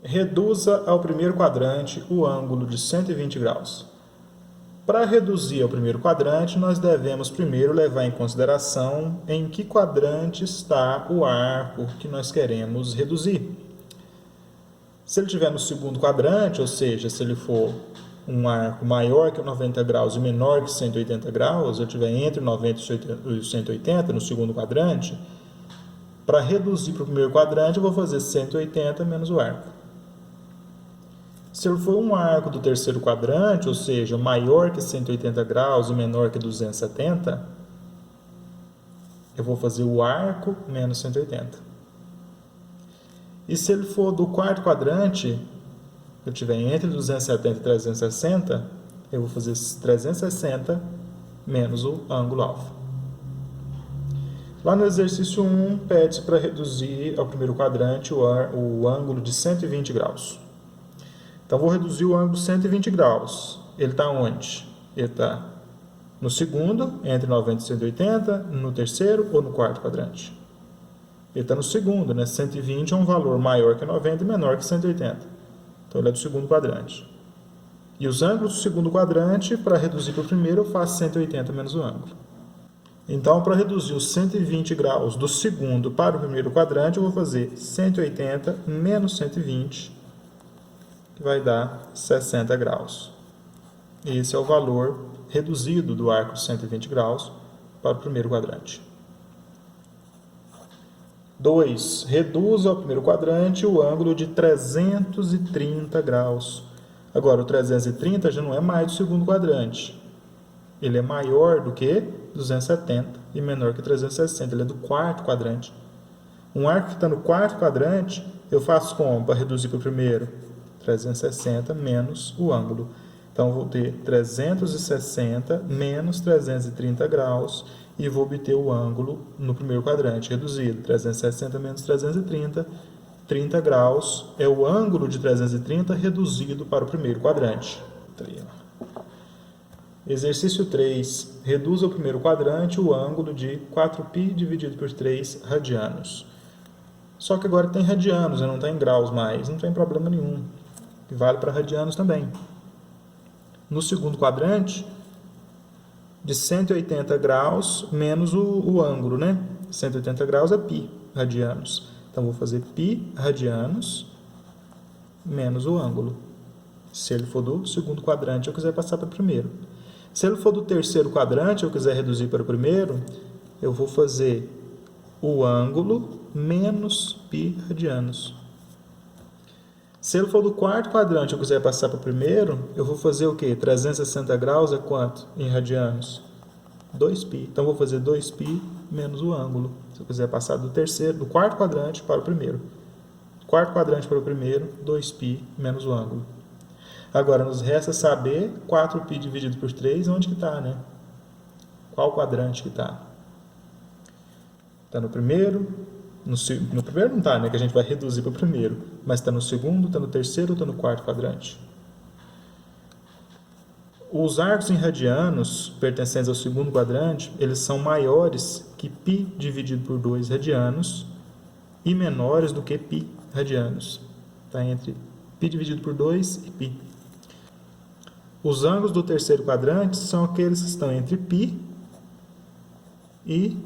Reduza ao primeiro quadrante o ângulo de 120 graus. Para reduzir ao primeiro quadrante, nós devemos primeiro levar em consideração em que quadrante está o arco que nós queremos reduzir. Se ele estiver no segundo quadrante, ou seja, se ele for um arco maior que 90 graus e menor que 180 graus, ou estiver entre 90 e 180 no segundo quadrante, para reduzir para o primeiro quadrante, eu vou fazer 180 menos o arco. Se ele for um arco do terceiro quadrante, ou seja, maior que 180 graus e menor que 270, eu vou fazer o arco menos 180. E se ele for do quarto quadrante, eu tiver entre 270 e 360, eu vou fazer 360 menos o ângulo alfa. Lá no exercício 1, pede-se para reduzir ao primeiro quadrante o ângulo de 120 graus. Então, vou reduzir o ângulo de 120 graus. Ele está onde? Ele está no segundo, entre 90 e 180, no terceiro ou no quarto quadrante? Ele está no segundo, né? 120 é um valor maior que 90 e menor que 180. Então, ele é do segundo quadrante. E os ângulos do segundo quadrante, para reduzir para o primeiro, eu faço 180 menos o ângulo. Então, para reduzir os 120 graus do segundo para o primeiro quadrante, eu vou fazer 180 menos 120, que vai dar 60 graus. Esse é o valor reduzido do arco de 120 graus para o primeiro quadrante. 2. Reduza ao primeiro quadrante o ângulo de 330 graus. Agora, o 330 já não é mais do segundo quadrante. Ele é maior do que 270 e menor que 360. Ele é do quarto quadrante. Um arco que está no quarto quadrante, eu faço como para reduzir para o primeiro? 360 menos o ângulo. Então, vou ter 360 menos 330 graus e vou obter o ângulo no primeiro quadrante reduzido. 360 menos 330, 30 graus é o ângulo de 330 reduzido para o primeiro quadrante. Exercício 3. Reduza ao primeiro quadrante o ângulo de 4π dividido por 3 radianos. Só que agora tem radianos, não está em graus mais, não tem problema nenhum. E vale para radianos também. No segundo quadrante, de 180 graus menos o ângulo, né? 180 graus é π radianos. Então, vou fazer π radianos menos o ângulo. Se ele for do segundo quadrante, eu quiser passar para o primeiro. Se ele for do terceiro quadrante, eu quiser reduzir para o primeiro, eu vou fazer o ângulo menos π radianos. Se ele for do quarto quadrante e eu quiser passar para o primeiro, eu vou fazer o quê? 360 graus é quanto em radianos? 2π. Então, eu vou fazer 2π menos o ângulo. Se eu quiser passar do quarto quadrante para o primeiro. Quarto quadrante para o primeiro, 2π menos o ângulo. Agora, nos resta saber 4π dividido por 3, onde que está, né? Qual quadrante que está? Está no primeiro. No primeiro não está, né? Que a gente vai reduzir para o primeiro. Mas está no segundo, está no terceiro ou está no quarto quadrante? Os arcos em radianos, pertencentes ao segundo quadrante, eles são maiores que π dividido por 2 radianos e menores do que π radianos. Está entre π dividido por 2 e π. Os ângulos do terceiro quadrante são aqueles que estão entre π e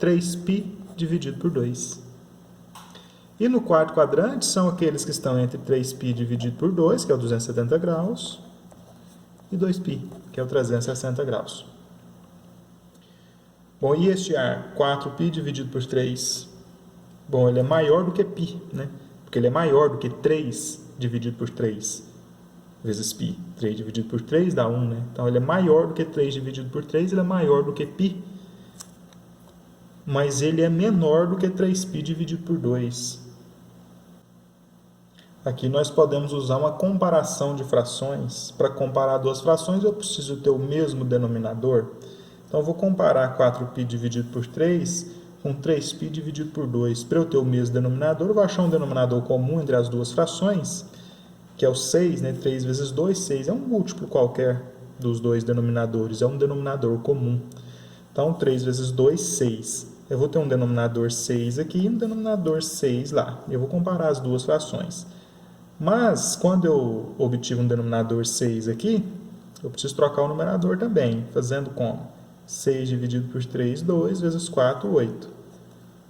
3π dividido por 2. E no quarto quadrante são aqueles que estão entre 3π dividido por 2, que é o 270 graus, e 2π, que é o 360 graus. Bom, e este ar, 4π dividido por 3? Bom, ele é maior do que π, né? Porque ele é maior do que 3 dividido por 3 vezes π. 3 dividido por 3 dá 1, né? Então, ele é maior do que 3 dividido por 3, ele é maior do que π. Mas ele é menor do que 3π dividido por 2. Aqui nós podemos usar uma comparação de frações. Para comparar duas frações, eu preciso ter o mesmo denominador. Então, eu vou comparar 4π dividido por 3 com 3π dividido por 2. Para eu ter o mesmo denominador, eu vou achar um denominador comum entre as duas frações, que é o 6, né? 3 vezes 2, 6. É um múltiplo qualquer dos dois denominadores, é um denominador comum. Então, 3 vezes 2, 6. Eu vou ter um denominador 6 aqui e um denominador 6 lá. Eu vou comparar as duas frações. Mas, quando eu obtive um denominador 6 aqui, eu preciso trocar o numerador também, fazendo como? 6 dividido por 3, 2, vezes 4, 8.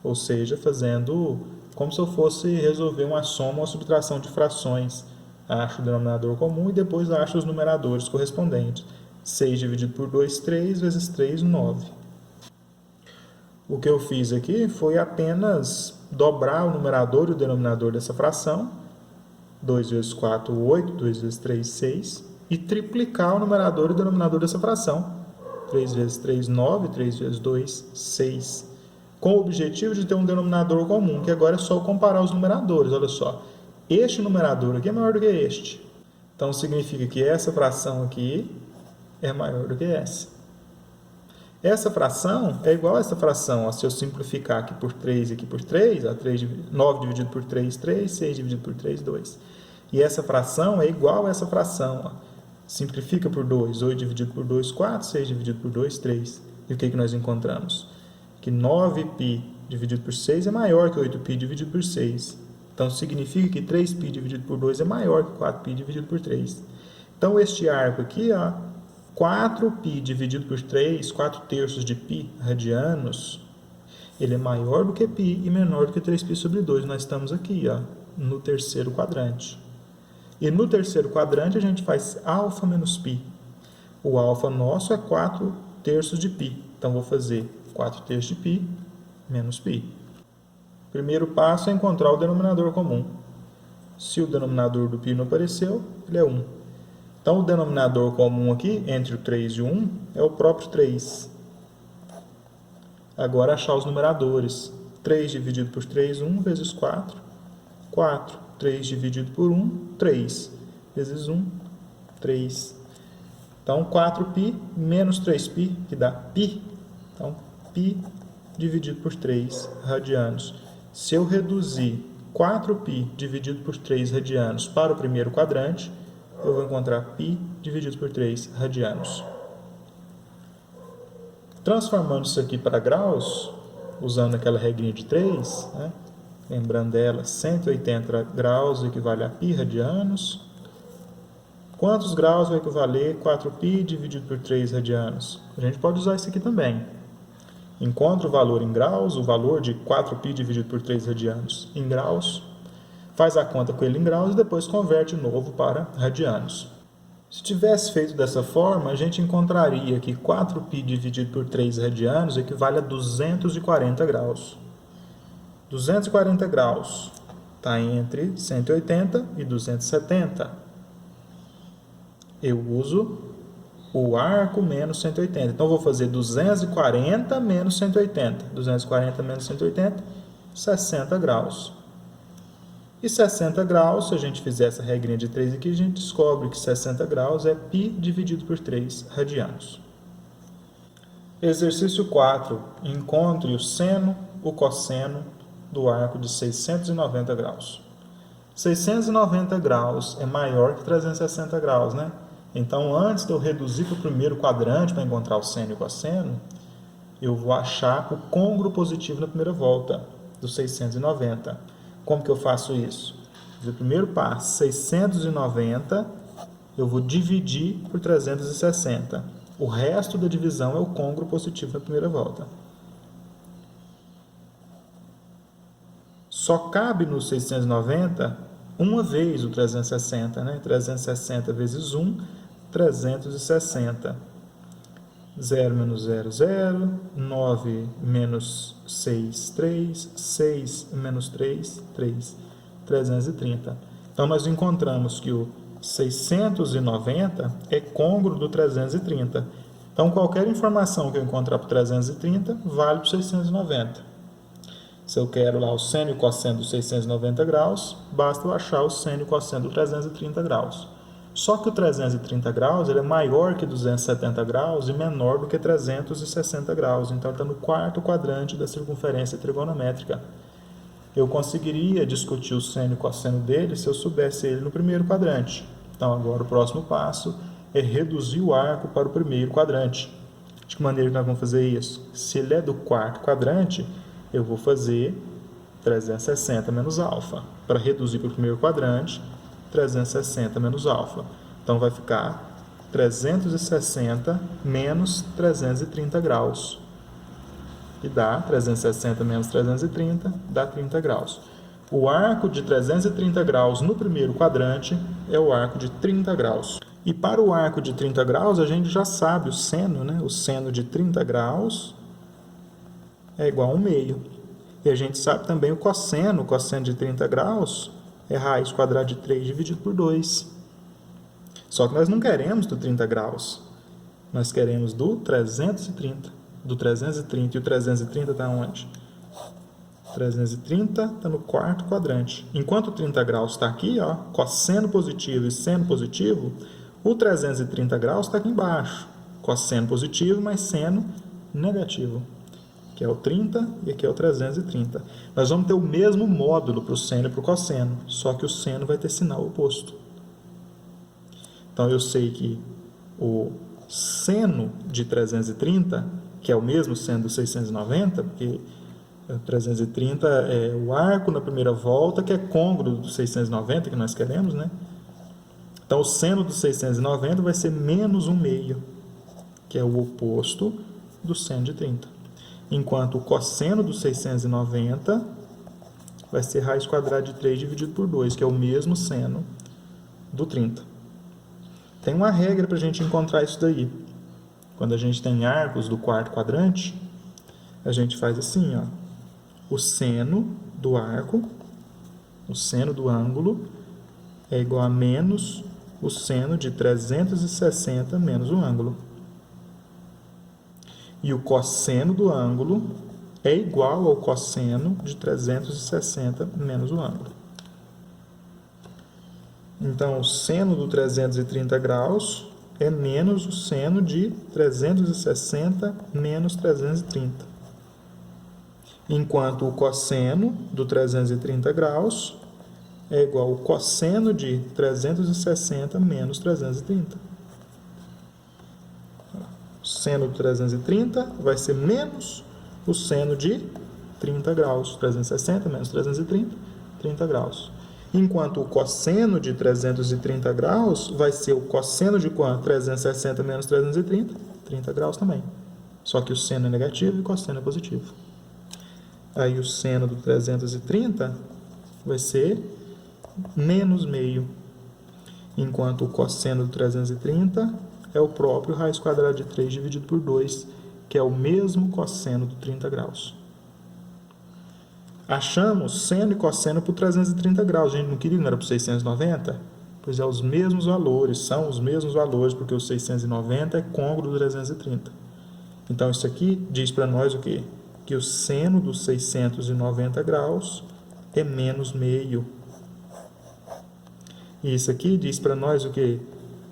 Ou seja, fazendo como se eu fosse resolver uma soma ou uma subtração de frações. Acho o denominador comum e depois acho os numeradores correspondentes. 6 dividido por 2, 3, vezes 3, 9. O que eu fiz aqui foi apenas dobrar o numerador e o denominador dessa fração. 2 vezes 4, 8, 2 vezes 3, 6. E triplicar o numerador e o denominador dessa fração. 3 vezes 3, 9, 3 vezes 2, 6. Com o objetivo de ter um denominador comum, que agora é só comparar os numeradores. Olha só, este numerador aqui é maior do que este. Então, significa que essa fração aqui é maior do que essa. Essa fração é igual a essa fração. Ó, se eu simplificar aqui por 3 e aqui por 3, ó, 9 dividido por 3, 3, 6 dividido por 3, 2. E essa fração é igual a essa fração. Ó. Simplifica por 2, 8 dividido por 2, 4, 6 dividido por 2, 3. E o que nós encontramos? Que 9π dividido por 6 é maior que 8π dividido por 6. Então, significa que 3π dividido por 2 é maior que 4π dividido por 3. Então, este arco aqui, ó, 4π dividido por 3, 4 terços de π radianos, ele é maior do que π e menor do que 3π sobre 2. Nós estamos aqui, ó, no terceiro quadrante. E no terceiro quadrante a gente faz alfa menos π. O alfa nosso é 4 terços de π. Então, vou fazer 4 terços de π menos π. O primeiro passo é encontrar o denominador comum. Se o denominador do π não apareceu, ele é 1. Então, o denominador comum aqui, entre o 3 e o 1, é o próprio 3. Agora, achar os numeradores. 3 dividido por 3, 1, vezes 4. 4. 3 dividido por 1, 3. Vezes 1, 3. Então, 4π menos 3π, que dá π. Então, π dividido por 3 radianos. Se eu reduzir 4π dividido por 3 radianos para o primeiro quadrante, eu vou encontrar π dividido por 3 radianos. Transformando isso aqui para graus, usando aquela regrinha de 3, né? Lembrando dela, 180 graus equivale a π radianos. Quantos graus vai equivaler 4π dividido por 3 radianos? A gente pode usar isso aqui também. Encontra o valor em graus, o valor de 4π dividido por 3 radianos em graus, faz a conta com ele em graus e depois converte de novo para radianos. Se tivesse feito dessa forma, a gente encontraria que 4π dividido por 3 radianos equivale a 240 graus. 240 graus está entre 180 e 270. Eu uso o arco menos 180. Então, vou fazer 240 menos 180. 240 menos 180, 60 graus. E 60 graus, se a gente fizer essa regrinha de 3 aqui, a gente descobre que 60 graus é π dividido por 3 radianos. Exercício 4. Encontre o seno, o cosseno do arco de 690 graus. 690 graus é maior que 360 graus, né? Então, antes de eu reduzir para o primeiro quadrante para encontrar o seno e o cosseno, eu vou achar o côngruo positivo na primeira volta, do 690. Como que eu faço isso? No primeiro passo, 690, eu vou dividir por 360. O resto da divisão é o côngruo positivo na primeira volta. Só cabe no 690 uma vez o 360, né? 360 vezes 1, 360. 0 menos 0, 0. 9 menos 6, 3. 6 menos 3, 3. 330. Então, nós encontramos que o 690 é côngruo do 330. Então, qualquer informação que eu encontrar para o 330 vale para o 690. Se eu quero lá o seno e o cosseno dos 690 graus, basta eu achar o seno e o cosseno do 330 graus. Só que o 330 graus ele é maior que 270 graus e menor do que 360 graus. Então, está no quarto quadrante da circunferência trigonométrica. Eu conseguiria discutir o seno e o cosseno dele se eu soubesse ele no primeiro quadrante. Então, agora o próximo passo é reduzir o arco para o primeiro quadrante. De que maneira que nós vamos fazer isso? Se ele é do quarto quadrante, eu vou fazer 360 menos alfa. Para reduzir para o primeiro quadrante, 360 menos alfa. Então, vai ficar 360 menos 330 graus. E dá 360 menos 330, dá 30 graus. O arco de 330 graus no primeiro quadrante é o arco de 30 graus. E para o arco de 30 graus, a gente já sabe o seno, né? O seno de 30 graus é igual a 1 meio. E a gente sabe também o cosseno de 30 graus é raiz quadrada de 3 dividido por 2. Só que nós não queremos do 30 graus. Nós queremos do 330. Do 330. E o 330 está onde? 330 está no quarto quadrante. Enquanto o 30 graus está aqui, ó, cosseno positivo e seno positivo, o 330 graus está aqui embaixo. Cosseno positivo mais seno negativo. Que é o 30 e aqui é o 330. Nós vamos ter o mesmo módulo para o seno e para o cosseno, só que o seno vai ter sinal oposto. Então, eu sei que o seno de 330, que é o mesmo seno do 690, porque 330 é o arco na primeira volta, que é côngruo do 690, que nós queremos, né? Então, o seno do 690 vai ser menos 1 meio, que é o oposto do seno de 30. Enquanto o cosseno do 690 vai ser raiz quadrada de 3 dividido por 2, que é o mesmo seno do 30. Tem uma regra para a gente encontrar isso daí. Quando a gente tem arcos do quarto quadrante, a gente faz assim, ó. O seno do arco, o seno do ângulo, é igual a menos o seno de 360 menos o ângulo. E o cosseno do ângulo é igual ao cosseno de 360 menos o ângulo. Então, o seno do 330 graus é menos o seno de 360 menos 330. Enquanto o cosseno do 330 graus é igual ao cosseno de 360 menos 330. O seno de 330 vai ser menos o seno de 30 graus. 360 menos 330, 30 graus. Enquanto o cosseno de 330 graus vai ser o cosseno de quanto? 360 menos 330, 30 graus também. Só que o seno é negativo e o cosseno é positivo. Aí o seno do 330 vai ser menos meio. Enquanto o cosseno do 330 é o próprio raiz quadrada de 3 dividido por 2, que é o mesmo cosseno do 30 graus. Achamos seno e cosseno por 330 graus. A gente não queria, não era para 690? Pois é, os mesmos valores, são os mesmos valores, porque o 690 é côngruo do 330. Então, isso aqui diz para nós o quê? Que o seno dos 690 graus é menos meio. E isso aqui diz para nós o quê?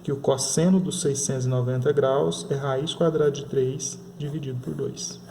Que o cosseno dos 690 graus é raiz quadrada de 3 dividido por 2.